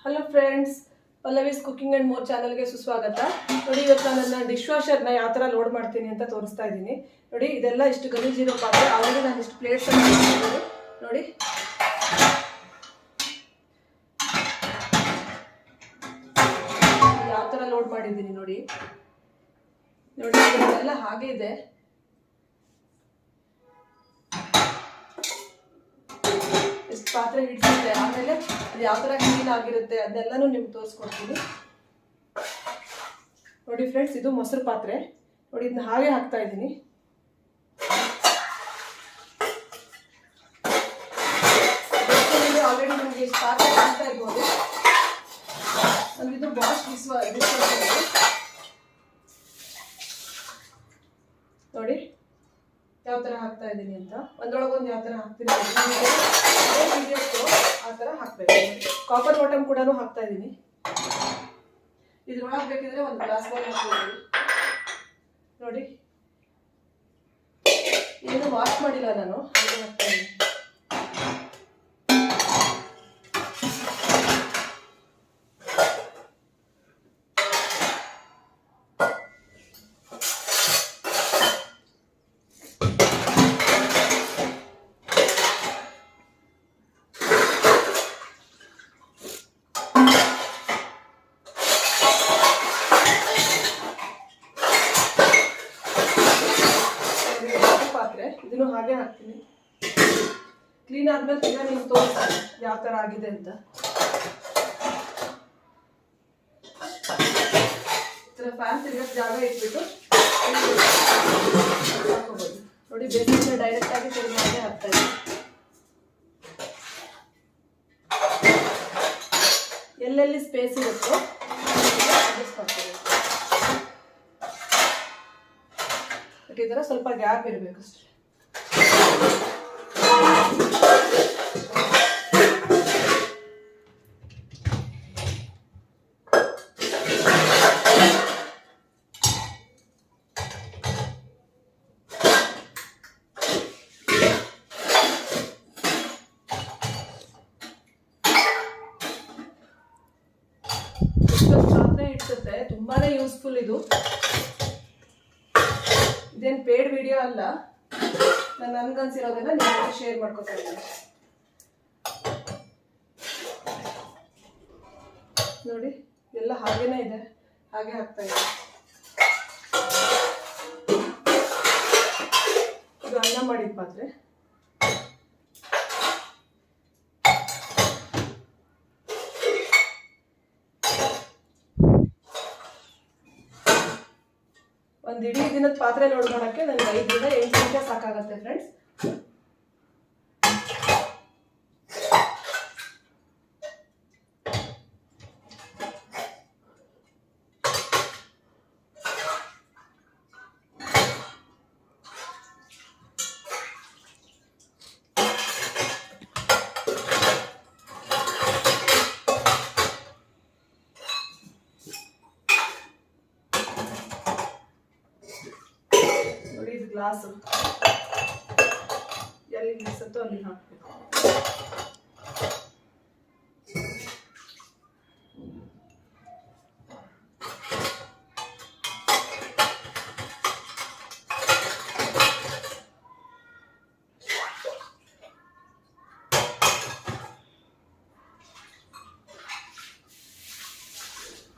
Hello friends, Pallavi's cooking and more ಚಾನಲ್ಗೆ ಸುಸ್ವಾಗತ. ನೋಡಿ, ಇವತ್ತು ನಾನು ನನ್ನ ಡಿಶ್ ವಾಷರ್ನ ಯಾವ ಥರ ಲೋಡ್ ಮಾಡ್ತೀನಿ ಅಂತ ತೋರಿಸ್ತಾ ಇದ್ದೀನಿ. ನೋಡಿ, ಇದೆಲ್ಲ ಇಷ್ಟು ಗಲೀಜಿರೋ ಪಾತ್ರೆ. ಆಲ್ರೆಡಿ ನಾನು ಇಷ್ಟು ಪ್ಲೇಟ್ಸ್ ನೋಡಿ. ಯಾವ ಥರ ಲೋಡ್ ಮಾಡಿದ್ದೀನಿ ನೋಡಿ. ಇದೆಲ್ಲ ಹಾಗೆ ಇದೆ. ಎಷ್ಟು ಪಾತ್ರೆ ಹಿಡಿಸುತ್ತೆ, ಆಮೇಲೆ ಅದು ಯಾವ ಥರ ಕ್ಲೀನ್ ಆಗಿರುತ್ತೆ ಅದನ್ನೆಲ್ಲನೂ ನಿಮ್ಗೆ ತೋರಿಸ್ಕೊಡ್ತೀನಿ. ನೋಡಿ ಫ್ರೆಂಡ್ಸ್, ಇದು ಮೊಸರು ಪಾತ್ರೆ. ನೋಡಿ, ಇದನ್ನ ಹಾಗೆ ಹಾಕ್ತಾ ಇದ್ದೀನಿ. ಆಲ್ರೆಡಿ ನಿಮಗೆ ಇಷ್ಟು ಪಾತ್ರೆ ಹಾಕ್ತಾ ಇರ್ಬೋದು. ಇದು ಬಾಶ್ ನೋಡಿ ಯಾವ ಥರ ಹಾಕ್ತಾ ಇದ್ದೀನಿ ಅಂತ. ಒಂದ್ರೊಳಗೊಂದು ಯಾವ ಥರ ಹಾಕ್ತೀನಿ ಆ ಥರ ಹಾಕ್ಬೇಕು. ಕಾಪರ್ ಬಾಟಮ್ ಕೂಡ ಹಾಕ್ತಾ ಇದ್ದೀನಿ. ಇದ್ರೊಳಗೆ ಬೇಕಿದ್ರೆ ಒಂದು ಗ್ಲಾಸ್ ಬಾಲ್ ಹಾಕ್ಬೋದು. ನೋಡಿ, ಏನು ವಾಶ್ ಮಾಡಿಲ್ಲ ನಾನು, ಹಾಗೆ ಹಾಕ್ತಾ ಇದ್ದೀನಿ. ಇದನ್ನು ಹಾಗೆ ಹಾಕ್ತೀನಿ. ಕ್ಲೀನ್ ಆದ್ಮೇಲೆ ಈಗ ನಿಮ್ಗೆ ತೋರಿಸ್ತೀನಿ ಯಾವ ಥರ ಆಗಿದೆ ಅಂತ. ಫ್ಯಾನ್ ತಿರ್ಗಕ್ಕೆ ಜಾಗ ಇಟ್ಬಿಟ್ಟು ಹಾಕೋಬೋದು. ನೋಡಿ, ಬೇಸಿಗೆ ಡೈರೆಕ್ಟ್ ಆಗಿ ತಿರುಗಿ ಹಾಕ್ತಾ ಇದ್ದೀನಿ. ಎಲ್ಲೆಲ್ಲಿ ಸ್ಪೇಸ್ ಇರುತ್ತೋ ಅಡ್ಜಸ್ಟ್ ಮಾಡ್ಕೋಬೇಕು. ಬಟ್ ಈ ಥರ ಸ್ವಲ್ಪ ಗ್ಯಾಪ್ ಇರಬೇಕು ಅಷ್ಟೇ. ಪಾತ್ರೆ ಇಡ್ಸುತ್ತೆ, ತುಂಬಾನೇ ಯೂಸ್ಫುಲ್ ಇದು. ಇದೇನು ಪೇಡ್ ವಿಡಿಯೋ ಅಲ್ಲ, ನಾನು ನನ್ಗನ್ಸಿರೋದನ್ನ ನಿಮ್ಮ ಜೊತೆ ಶೇರ್ ಮಾಡ್ಕೊತಾ ಇದ್ದೀನಿ. ನೋಡಿ, ಎಲ್ಲ ಹಾಗೇನೇ ಇದೆ, ಹಾಗೆ ಹಾಕ್ತಾ ಇದೆ. ಇದು ಅನ್ನ ಮಾಡಿದ ಪಾತ್ರೆ. ಒಂದು ಇಡೀ ದಿನದ ಪಾತ್ರೆ ಲೋಡ್ ಮಾಡೋಕ್ಕೆ ನನಗೆ 5 ರಿಂದ 8 ನಿಮಿಷ ಸಾಕಾಗುತ್ತೆ ಫ್ರೆಂಡ್ಸ್. ನೋಡಿ, ಇದು ಗ್ಲಾಸು ಎಲ್ಲಿ ನಿಲ್ಲಿಸುತ್ತೋ ಅಲ್ಲಿ ಹಾಕಬೇಕು.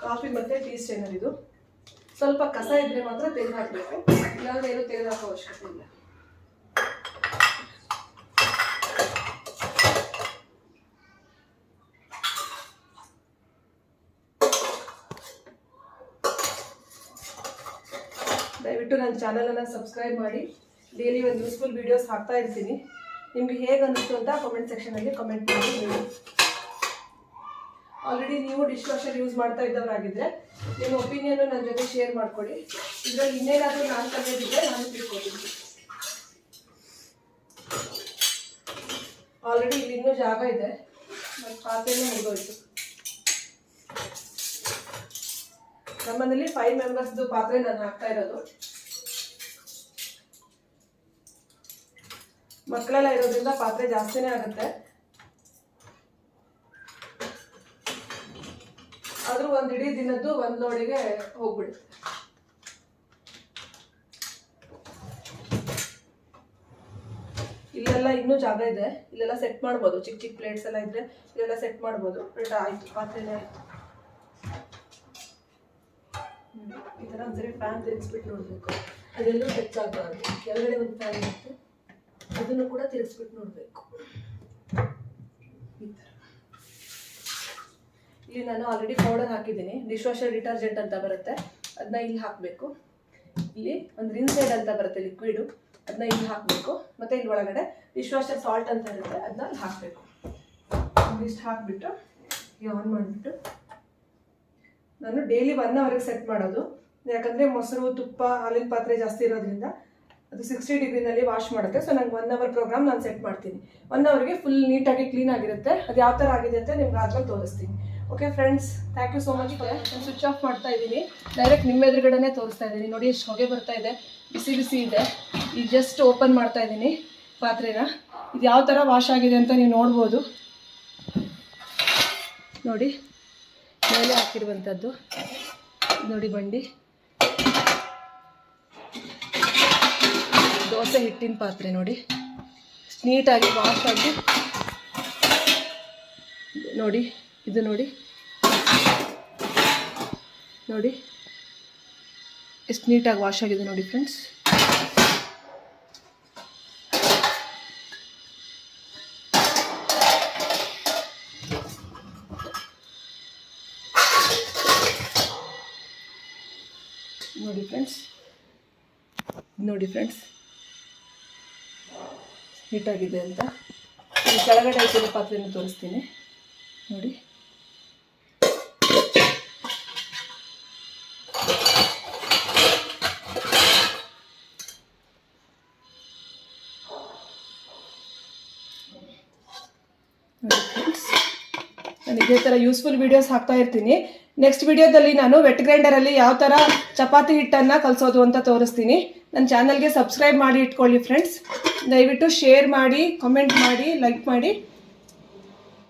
ಕಾಫಿ ಮತ್ತೆ ಟೀ ಸ್ಟೈನರ್. ಇದು ಸ್ವಲ್ಪ ಕಸ ಇದ್ರೆ ಮಾತ್ರ ತೆಗೆದು ಹಾಕಬೇಕು, ಇಲ್ಲಾಂದ್ರೆ ಏನು ತೆಗೆದು ಹಾಕೋ ಅವಶ್ಯಕತೆ ಇಲ್ಲ. ದಯವಿಟ್ಟು ನನ್ನ ಚಾನಲನ್ನು ಸಬ್ಸ್ಕ್ರೈಬ್ ಮಾಡಿ. ಡೈಲಿ ಒಂದು ಯೂಸ್ಫುಲ್ ವಿಡಿಯೋಸ್ ಹಾಕ್ತಾ ಇರ್ತೀನಿ. ನಿಮ್ಗೆ ಹೇಗೆ ಅನ್ನಿಸ್ತು ಅಂತ ಕಮೆಂಟ್ ಸೆಕ್ಷನಲ್ಲಿ ಕಮೆಂಟ್ ಮಾಡಿ ಹೇಳಿ. ಆಲ್ರೆಡಿ ನೀವು ಡಿಶ್ ವಾಷರ್ ಯೂಸ್ ಮಾಡ್ತಾ ಇದ್ದವರಾಗಿದ್ದರೆ ನಿಮ್ಮ ಒಪಿನಿಯನ್ ನನ್ನ ಜೊತೆ ಶೇರ್ ಮಾಡ್ಕೊಳ್ಳಿ. ಇದರಲ್ಲಿ ಇನ್ನೇನಾದರೂ ನಾನು ಕಲಿಯೋದಿದ್ರೆ ನಾನು ತಿಳ್ಕೊತೀನಿ. ಆಲ್ರೆಡಿ ಇಲ್ಲಿ ಇನ್ನೂ ಜಾಗ ಇದೆ, ಮತ್ತು ಪಾತ್ರೆನೂ ಮುಗಿದೋಯ್ತು. ನಮ್ಮನೇಲಿ 5 ಮೆಂಬರ್ಸ್ದು ಪಾತ್ರೆ ನಾನು ಹಾಕ್ತಾ ಇರೋದು. ಮಕ್ಕಳೆಲ್ಲ ಇರೋದ್ರಿಂದ ಪಾತ್ರೆ ಜಾಸ್ತಿನೇ ಆಗುತ್ತೆ. ಆದರೂ ಒಂದು ಇಡೀ ದಿನದ್ದು ಒಂದು ಲೋಡಿಗೆ ಹೋಗ್ಬಿಡುತ್ತೆ. ಇಲ್ಲೆಲ್ಲ ಇನ್ನೂ ಜಾಗ ಇದೆ, ಇಲ್ಲೆಲ್ಲ ಸೆಟ್ ಮಾಡ್ಬೋದು. ಚಿಕ್ಕ ಚಿಕ್ಕ ಪ್ಲೇಟ್ಸ್ ಎಲ್ಲ ಇದ್ರೆ ಇಲ್ಲೆಲ್ಲ ಸೆಟ್ ಮಾಡ್ಬೋದು. ಬಟ್ ಆಯ್ತು, ಪಾತ್ರೆನೇ ಆಯ್ತು. ಈ ಥರ ಒಂದ್ಸರಿ ಫ್ಯಾನ್ ತಿರುಗಿಸ್ಬಿಟ್ಟು ನೋಡಬೇಕು, ಅದೆಲ್ಲೂ ಟಚ್ ಆಗಬಾರ್ದು. ಕೆಳಗಡೆ ಒಂದು ಫ್ಯಾನ್ ಇರುತ್ತೆ, ಅದನ್ನು ಕೂಡ ತಿರುಗಿಸ್ಬಿಟ್ಟು ನೋಡಬೇಕು. ಈ ಥರ ಇಲ್ಲಿ ನಾನು ಆಲ್ರೆಡಿ ಪೌಡರ್ ಹಾಕಿದ್ದೀನಿ. ಡಿಶ್ ವಾಷರ್ ಡಿಟರ್ಜೆಂಟ್ ಅಂತ ಬರುತ್ತೆ, ಅದನ್ನ ಇಲ್ಲಿ ಹಾಕಬೇಕು. ಇಲ್ಲಿ ಒಂದು ರಿನ್ಸೈಡ್ ಅಂತ ಬರುತ್ತೆ ಲಿಕ್ವಿಡು, ಅದನ್ನ ಇಲ್ಲಿ ಹಾಕಬೇಕು. ಮತ್ತು ಇಲ್ಲಿ ಒಳಗಡೆ ಡಿಶ್ ವಾಷರ್ ಸಾಲ್ಟ್ ಅಂತ ಇರುತ್ತೆ, ಅದನ್ನ ಅಲ್ಲಿ ಹಾಕಬೇಕು. ಇಷ್ಟು ಹಾಕಿಬಿಟ್ಟು ಆನ್ ಮಾಡಿಬಿಟ್ಟು ನಾನು ಡೈಲಿ 1 ಅವರ್ಗೆ ಸೆಟ್ ಮಾಡೋದು. ಯಾಕಂದರೆ ಮೊಸರು, ತುಪ್ಪ, ಹಾಲಿನ ಪಾತ್ರೆ ಜಾಸ್ತಿ ಇರೋದ್ರಿಂದ ಅದು 60 ಡಿಗ್ರಿನಲ್ಲಿ ವಾಶ್ ಮಾಡುತ್ತೆ. ಸೊ ನಂಗೆ 1 ಅವರ್ ಪ್ರೋಗ್ರಾಮ್ ನಾನು ಸೆಟ್ ಮಾಡ್ತೀನಿ. 1 ಅವರ್ಗೆ ಫುಲ್ ನೀಟಾಗಿ ಕ್ಲೀನ್ ಆಗಿರುತ್ತೆ. ಅದು ಯಾವ ಥರ ಆಗಿದೆ ಅಂತ ನಿಮ್ಗೆ ಆದ್ಮೇಲೆ ತೋರಿಸ್ತೀನಿ. Okay friends, thank you so much. ನಾನು ಸ್ವಿಚ್ ಆಫ್ ಮಾಡ್ತಾ ಇದ್ದೀನಿ, ಡೈರೆಕ್ಟ್ ನಿಮ್ಮ ಎದುರುಗಡೆನೇ ತೋರಿಸ್ತಾ ಇದ್ದೀನಿ. ನೋಡಿ ಎಷ್ಟು ಹೊಗೆ ಬರ್ತಾ ಇದೆ, ಬಿಸಿ ಬಿಸಿ ಇದೆ. ಈಗ ಜಸ್ಟ್ ಓಪನ್ ಮಾಡ್ತಾ ಇದ್ದೀನಿ ಪಾತ್ರೆನ. ಇದು ಯಾವ ಥರ ವಾಶ್ ಆಗಿದೆ ಅಂತ ನೀವು ನೋಡ್ಬೋದು. ನೋಡಿ ಮೇಲೆ ಹಾಕಿರುವಂಥದ್ದು, ನೋಡಿ ಬಂಡಿ ದೋಸೆ ಹಿಟ್ಟಿನ ಪಾತ್ರೆ. ನೋಡಿ ನೀಟಾಗಿ ವಾಶ್ ಆಗಿ, ನೋಡಿ ಇದು ನೋಡಿ ನೋಡಿ ಎಷ್ಟು ನೀಟಾಗಿ ವಾಶ್ ಆಗಿದೆ ನೋಡಿ ಫ್ರೆಂಡ್ಸ್. ನೋಡಿ ಫ್ರೆಂಡ್ಸ್ ನೀಟಾಗಿದೆ ಅಂತ. ಕೆಳಗಡೆ ಇಟ್ಟಿರೋ ಪಾತ್ರೆಯನ್ನು ತೋರಿಸ್ತೀನಿ ನೋಡಿ. ನಾನು ಇದೇ ಥರ ಯೂಸ್ಫುಲ್ ವೀಡಿಯೋಸ್ ಹಾಕ್ತಾ ಇರ್ತೀನಿ. ನೆಕ್ಸ್ಟ್ ವಿಡಿಯೋದಲ್ಲಿ ನಾನು ವೆಟ್ ಗ್ರೈಂಡರಲ್ಲಿ ಯಾವ ಥರ ಚಪಾತಿ ಹಿಟ್ಟನ್ನು ಕಲಿಸೋದು ಅಂತ ತೋರಿಸ್ತೀನಿ. ನನ್ನ ಚಾನಲ್ಗೆ ಸಬ್ಸ್ಕ್ರೈಬ್ ಮಾಡಿ ಇಟ್ಕೊಳ್ಳಿ ಫ್ರೆಂಡ್ಸ್. ದಯವಿಟ್ಟು ಶೇರ್ ಮಾಡಿ, ಕಮೆಂಟ್ ಮಾಡಿ, ಲೈಕ್ ಮಾಡಿ.